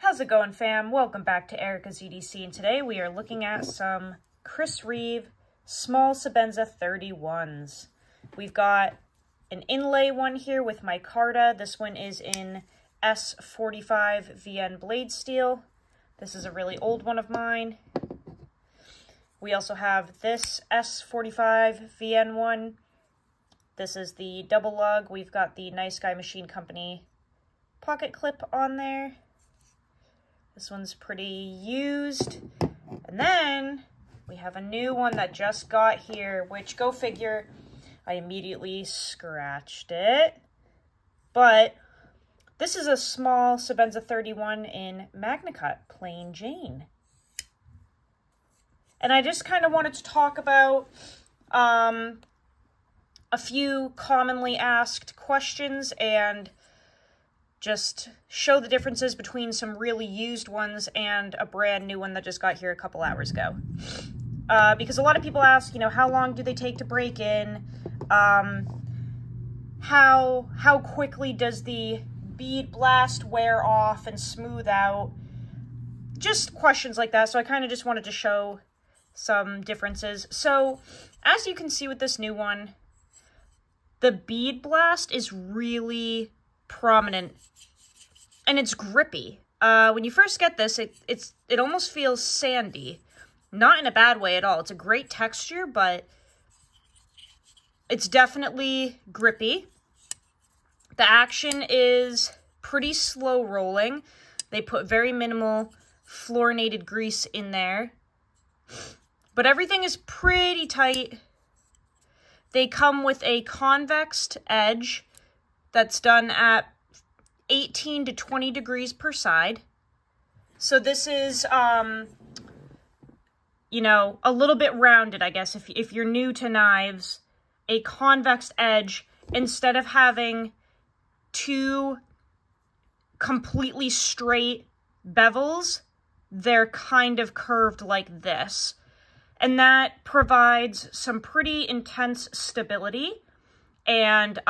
How's it going, fam? Welcome back to Erica's EDC, and today we are looking at some Chris Reeve small Sebenza 31s. We've got an inlay one here with micarta. This one is in S45VN blade steel. This is a really old one of mine. We also have this S45VN one. This is the double lug. We've got the Nice Guy Machine Company pocket clip on there. This one's pretty used. And then we have a new one that just got here, which, go figure, I immediately scratched it. But this is a small Sebenza 31 in Magnacut, plain Jane. And I just kind of wanted to talk about a few commonly asked questions and just show the differences between some really used ones and a brand new one that just got here a couple hours ago. Because a lot of people ask, you know, how long do they take to break in? How quickly does the bead blast wear off and smooth out? Just questions like that. So I kind of just wanted to show some differences. So as you can see with this new one, the bead blast is really prominent and it's grippy. When you first get this, it almost feels sandy. Not in a bad way at all. It's a great texture, but it's definitely grippy. The action is pretty slow rolling. They put very minimal fluorinated grease in there. But everything is pretty tight. They come with a convexed edge that's done at 18 to 20 degrees per side. So this is, you know, a little bit rounded, I guess. If you're new to knives, a convex edge, instead of having two completely straight bevels, they're kind of curved like this. And that provides some pretty intense stability and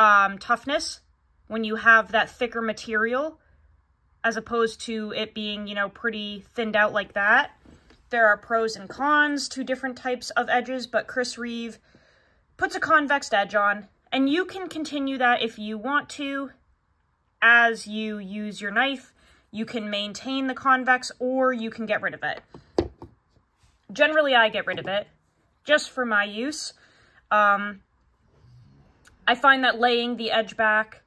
toughness when you have that thicker material, as opposed to it being, you know, pretty thinned out like that. There are pros and cons to different types of edges, but Chris Reeve puts a convex edge on, and you can continue that if you want to. As you use your knife, you can maintain the convex or you can get rid of it. Generally, I get rid of it, just for my use. I find that laying the edge back,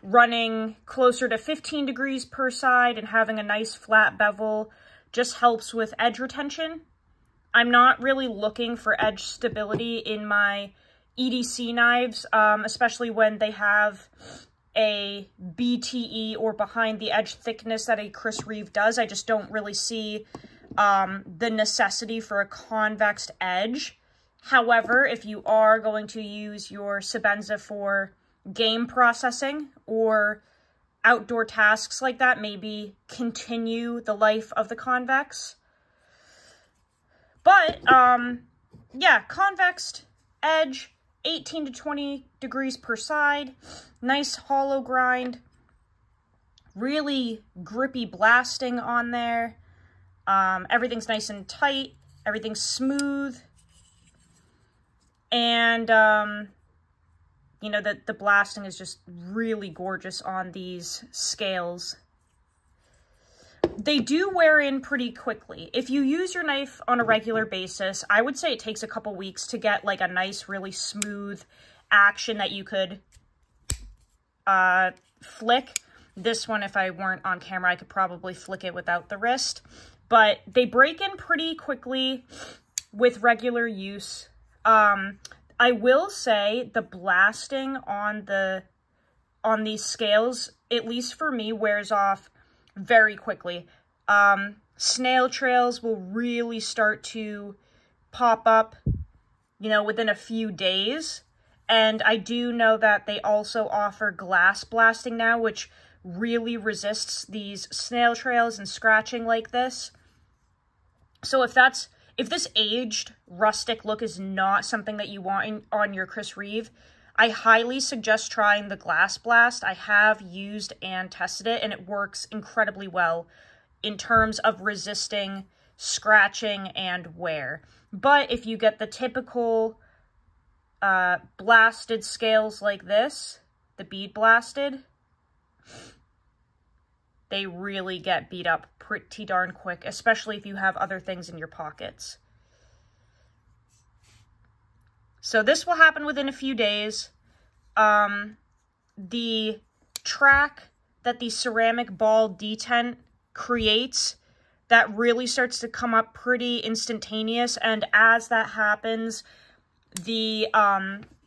running closer to 15 degrees per side, and having a nice flat bevel just helps with edge retention. I'm not really looking for edge stability in my EDC knives, especially when they have a BTE or behind the edge thickness that a Chris Reeve does. I just don't really see the necessity for a convex edge. However, if you are going to use your Sebenza for game processing or outdoor tasks like that, maybe continue the life of the convex. But, yeah, convex edge, 18 to 20 degrees per side, nice hollow grind, really grippy blasting on there. Everything's nice and tight, everything's smooth, and, you know, the blasting is just really gorgeous on these scales. They do wear in pretty quickly. If you use your knife on a regular basis, I would say it takes a couple weeks to get like a nice, really smooth action that you could flick. This one, if I weren't on camera, I could probably flick it without the wrist. But they break in pretty quickly with regular use. I will say the blasting on these scales, at least for me, wears off very quickly. Snail trails will really start to pop up, you know, within a few days. And I do know that they also offer glass blasting now, which really resists these snail trails and scratching like this. So if this aged, rustic look is not something that you want on your Chris Reeve, I highly suggest trying the glass blast. I have used and tested it, and it works incredibly well. in terms of resisting scratching and wear. But if you get the typical blasted scales like this, the bead blasted, they really get beat up pretty darn quick, especially if you have other things in your pockets. So this will happen within a few days. The track that the ceramic ball detent creates, that really starts to come up pretty instantaneous, and as that happens, the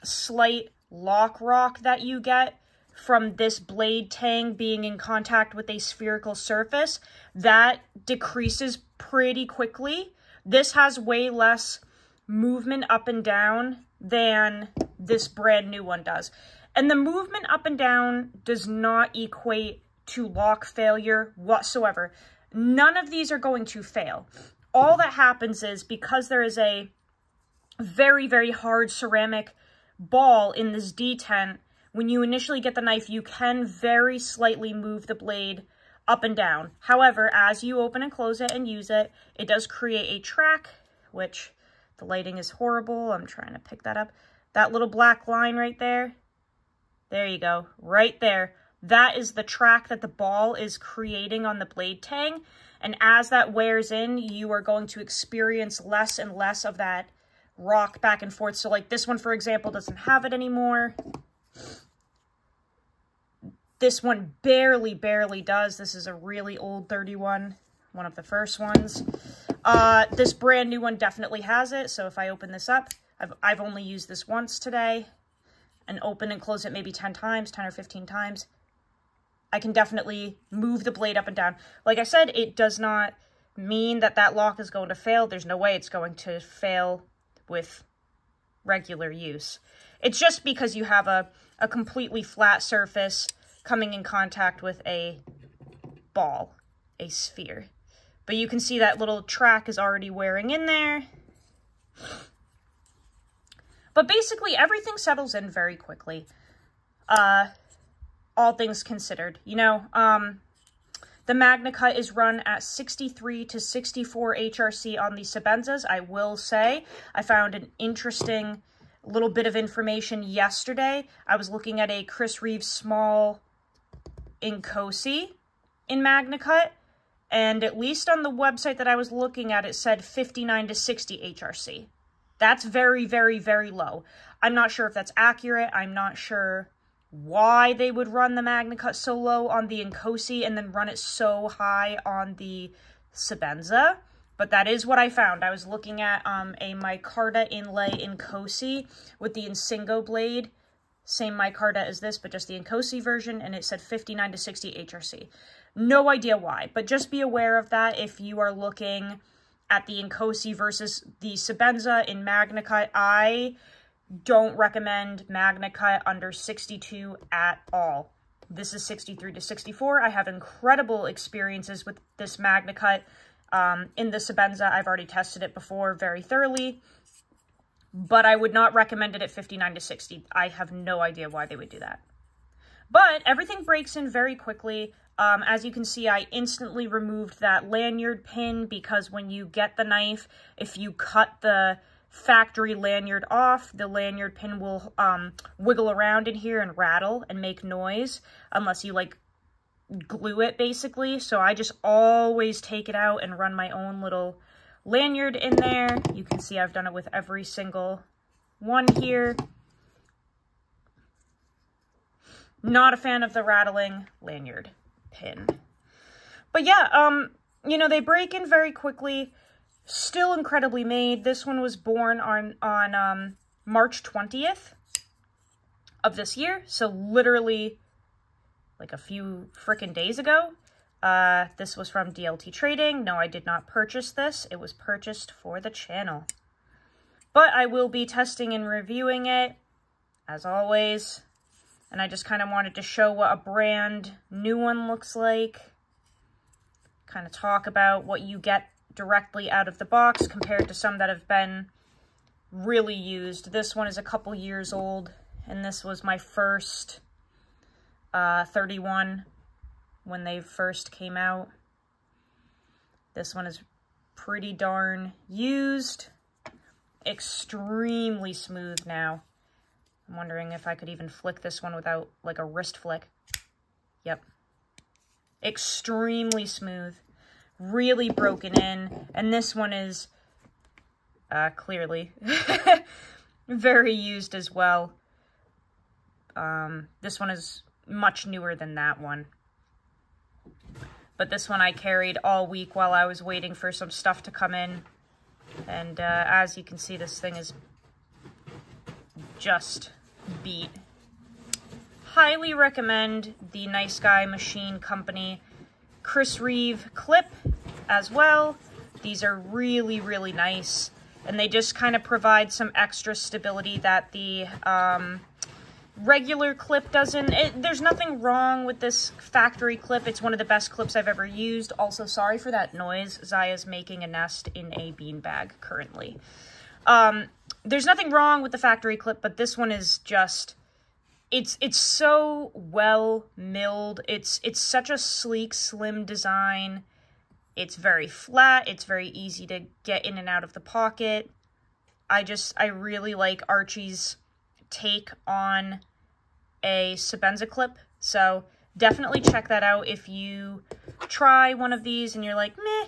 slight lock rock that you get from this blade tang being in contact with a spherical surface, that decreases pretty quickly. This has way less movement up and down than this brand new one does. And the movement up and down does not equate to lock failure whatsoever. None of these are going to fail. All that happens is, because there is a very, very hard ceramic ball in this detent, when you initially get the knife, you can very slightly move the blade up and down. However, as you open and close it and use it, it does create a track, which the lighting is horrible. I'm trying to pick that up. That little black line right there. There you go, right there. That is the track that the ball is creating on the blade tang. And as that wears in, you are going to experience less and less of that rock back and forth. So like this one, for example, doesn't have it anymore. This one barely does. This is a really old 31, one of the first ones. This brand new one definitely has it. So if I open this up, I've only used this once today, and open and close it maybe 10 times, 10 or 15 times. I can definitely move the blade up and down. Like I said, it does not mean that that lock is going to fail. There's no way it's going to fail with regular use. It's just because you have a completely flat surface coming in contact with a ball, a sphere. But you can see that little track is already wearing in there. But basically, everything settles in very quickly. All things considered. You know, the Magnacut is run at 63 to 64 HRC on the Sebenzas. I will say, I found an interesting little bit of information yesterday. I was looking at a Chris Reeve small Inkosi in Magnacut, and at least on the website that I was looking at, it said 59 to 60 HRC. That's very, very, very low. I'm not sure if that's accurate. I'm not sure why they would run the Magnacut so low on the Inkosi and then run it so high on the Sebenza. But that is what I found. I was looking at a micarta inlay Inkosi with the Insingo blade. Same micarta as this, but just the Inkosi version, and it said 59 to 60 HRC. No idea why, but just be aware of that if you are looking at the Inkosi versus the Sebenza in Magnacut. I don't recommend Magnacut under 62 at all. This is 63 to 64. I have incredible experiences with this Magnacut. In the Sebenza, I've already tested it before very thoroughly, but I would not recommend it at 59 to 60. I have no idea why they would do that. But everything breaks in very quickly. As you can see, I instantly removed that lanyard pin because when you get the knife, if you cut the factory lanyard off, the lanyard pin will wiggle around in here and rattle and make noise unless you like glue it basically. So I just always take it out and run my own little lanyard in there. You can see I've done it with every single one here. Not a fan of the rattling lanyard pin. But yeah, you know, they break in very quickly. Still incredibly made. This one was born on March 20th of this year. So literally like a few frickin' days ago. This was from DLT Trading. No, I did not purchase this. It was purchased for the channel. But I will be testing and reviewing it, as always. And I just kind of wanted to show what a brand new one looks like. Kind of talk about what you get directly out of the box compared to some that have been really used. This one is a couple years old, and this was my first 31 when they first came out. This one is pretty darn used. Extremely smooth now. I'm wondering if I could even flick this one without, like, a wrist flick. Yep. Extremely smooth. Really broken in. And this one is, clearly, very used as well. This one is much newer than that one. But this one I carried all week while I was waiting for some stuff to come in. And as you can see, this thing is just beat. Highly recommend the Nice Guy Machine Company Chris Reeve clip as well. These are really, really nice. And they just kind of provide some extra stability that the regular clip doesn't. There's nothing wrong with this factory clip. It's one of the best clips I've ever used. Also, sorry for that noise. Zaya's making a nest in a beanbag currently. There's nothing wrong with the factory clip, but this one is just, it's so well milled. It's such a sleek, slim design. It's very flat. It's very easy to get in and out of the pocket. I really like Archie's take on a Sebenza clip, so definitely check that out if you try one of these and you're like, meh,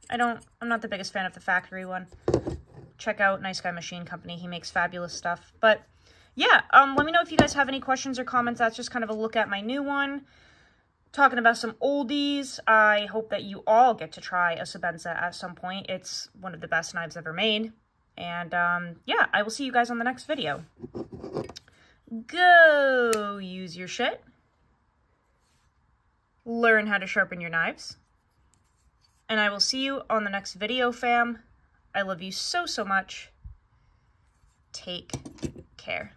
I'm not the biggest fan of the factory one. Check out Nice Guy Machine Company. He makes fabulous stuff. But yeah, let me know if you guys have any questions or comments. That's just kind of a look at my new one. Talking about some oldies. I hope that you all get to try a Sebenza at some point. It's one of the best knives ever made. And yeah, I will see you guys on the next video. Go use your shit. Learn how to sharpen your knives. And I will see you on the next video, fam. I love you so, so much. Take care.